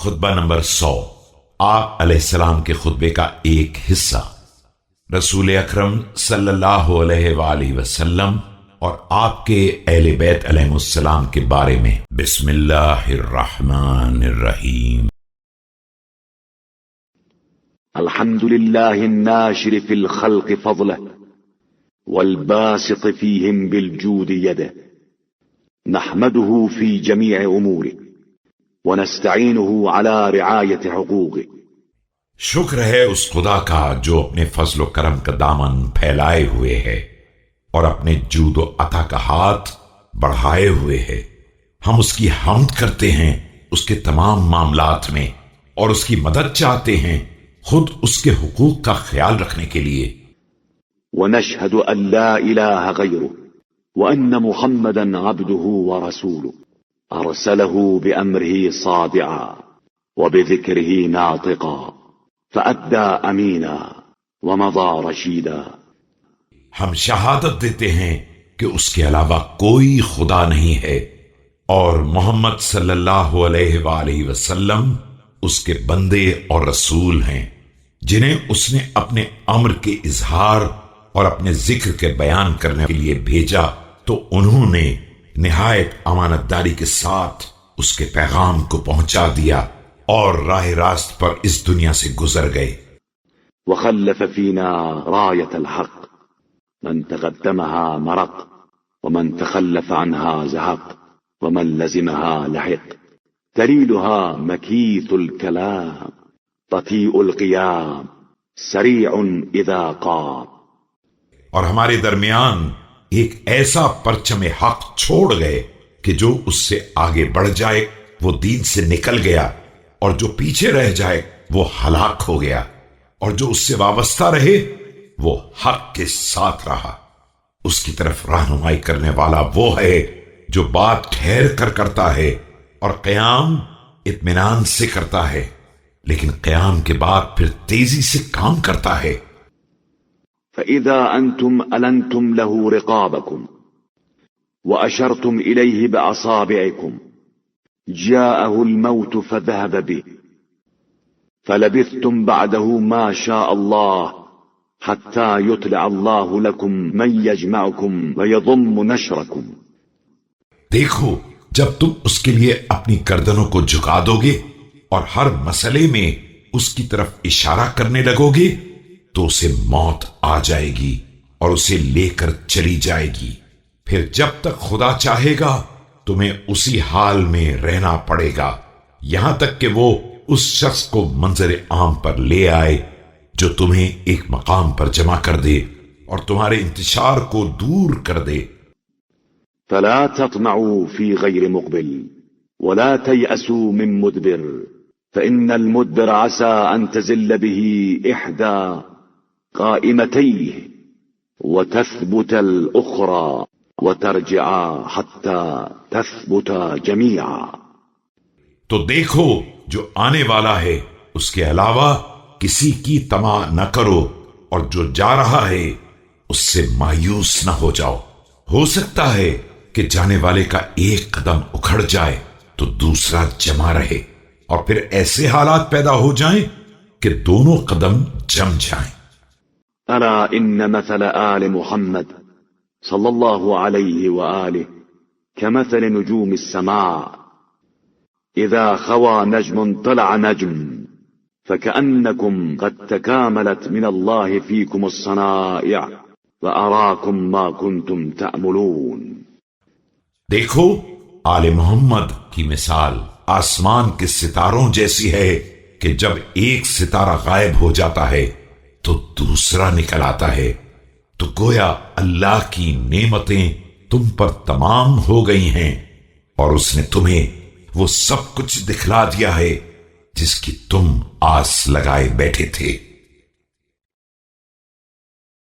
خطبہ نمبر 100 آپ علیہ السلام کے خطبے کا ایک حصہ، رسول اکرم صلی اللہ علیہ وآلہ وسلم اور آپ کے اہل بیت علیہ السلام کے بارے میں۔ بسم اللہ الرحمن الرحیم۔ الحمد لله الناشر في الخلق فضله والباسط فيهم بالجود يده، نحمده في جميع أموره ونستعينه على رعاية حقوقه۔ شکر ہے اس خدا کا جو اپنے فضل و کرم کا دامن پھیلائے ہوئے ہے اور اپنے جود و عطا کا ہاتھ بڑھائے ہوئے ہے۔ ہم اس کی حمد کرتے ہیں اس کے تمام معاملات میں اور اس کی مدد چاہتے ہیں خود اس کے حقوق کا خیال رکھنے کے لیے۔ ونشهد أن لا إله غيره وأن محمدا عبده ورسوله أرسله بأمره صادعا وبذكره ناطقا فأدى أمينا ومضى رشيدا۔ ہم شہادت دیتے ہیں کہ اس کے علاوہ کوئی خدا نہیں ہے اور محمد صلی اللہ علیہ وآلہ وسلم اس کے بندے اور رسول ہیں جنہیں اس نے اپنے امر کے اظہار اور اپنے ذکر کے بیان کرنے کے لیے بھیجا، تو انہوں نے نہایت امانت داری کے ساتھ اس کے پیغام کو پہنچا دیا اور راہ راست پر اس دنیا سے گزر گئے۔ وخلف فينا راية الحق، من تقدمها مرق ومن تخلف عنها زهق ومن لزمها لحق، دليلها مكيث الكلام بطيء القيام سريع إذا قام۔ اور ہمارے درمیان ایک ایسا پرچم حق چھوڑ گئے کہ جو اس سے آگے بڑھ جائے وہ دین سے نکل گیا، اور جو پیچھے رہ جائے وہ ہلاک ہو گیا، اور جو اس سے وابستہ رہے وہ حق کے ساتھ رہا۔ اس کی طرف رہنمائی کرنے والا وہ ہے جو بات ٹھہر کر کرتا ہے اور قیام اطمینان سے کرتا ہے، لیکن قیام کے بعد پھر تیزی سے کام کرتا ہے۔ فإذا أنتم ألنتم له رقابكم وأشرتم إليه بأصابعكم جاءه الموت فذهب به فلبثتم بعده ما شاء الله حتى يطلع الله لكم من يجمعكم ويضم نشركم۔ دیکھو، جب تم اس کے لیے اپنی گردنوں کو جھکا دو گے اور ہر مسئلے میں اس کی طرف اشارہ کرنے لگو گے تو اسے موت آ جائے گی اور اسے لے کر چلی جائے گی، پھر جب تک خدا چاہے گا تمہیں اسی حال میں رہنا پڑے گا یہاں تک کہ وہ اس شخص کو منظر عام پر لے آئے جو تمہیں ایک مقام پر جمع کر دے اور تمہارے انتشار کو دور کر دے۔ فلا تطمعوا في غير مقبل ولا تيأسوا من مدبر فإن المدبر عسى أن تزل به إحدى قائمتيه وتثبت الأخرى وترجع حتى تثبت جميعا۔ تو دیکھو، جو آنے والا ہے اس کے علاوہ کسی کی طمع نہ کرو، اور جو جا رہا ہے اس سے مایوس نہ ہو جاؤ۔ ہو سکتا ہے کہ جانے والے کا ایک قدم اکھڑ جائے تو دوسرا جمع رہے، اور پھر ایسے حالات پیدا ہو جائیں کہ دونوں قدم جم جائیں۔ ألا إن مثل آل محمد صلى الله عليه وآله كمثل نجوم السماء إذا خوى نجم طلع نجم فكأنكم قد تكاملت من الله فيكم الصنائع وأراكم ما كنتم تأملون۔ دیکھو، آل محمد کی مثال آسمان کے ستاروں جیسی ہے کہ جب ایک ستارہ غائب ہو جاتا ہے تو دوسرا نکل آتا ہے، تو گویا اللہ کی نعمتیں تم پر تمام ہو گئی ہیں اور اس نے تمہیں وہ سب کچھ دکھلا دیا ہے جس کی تم آس لگائے بیٹھے تھے۔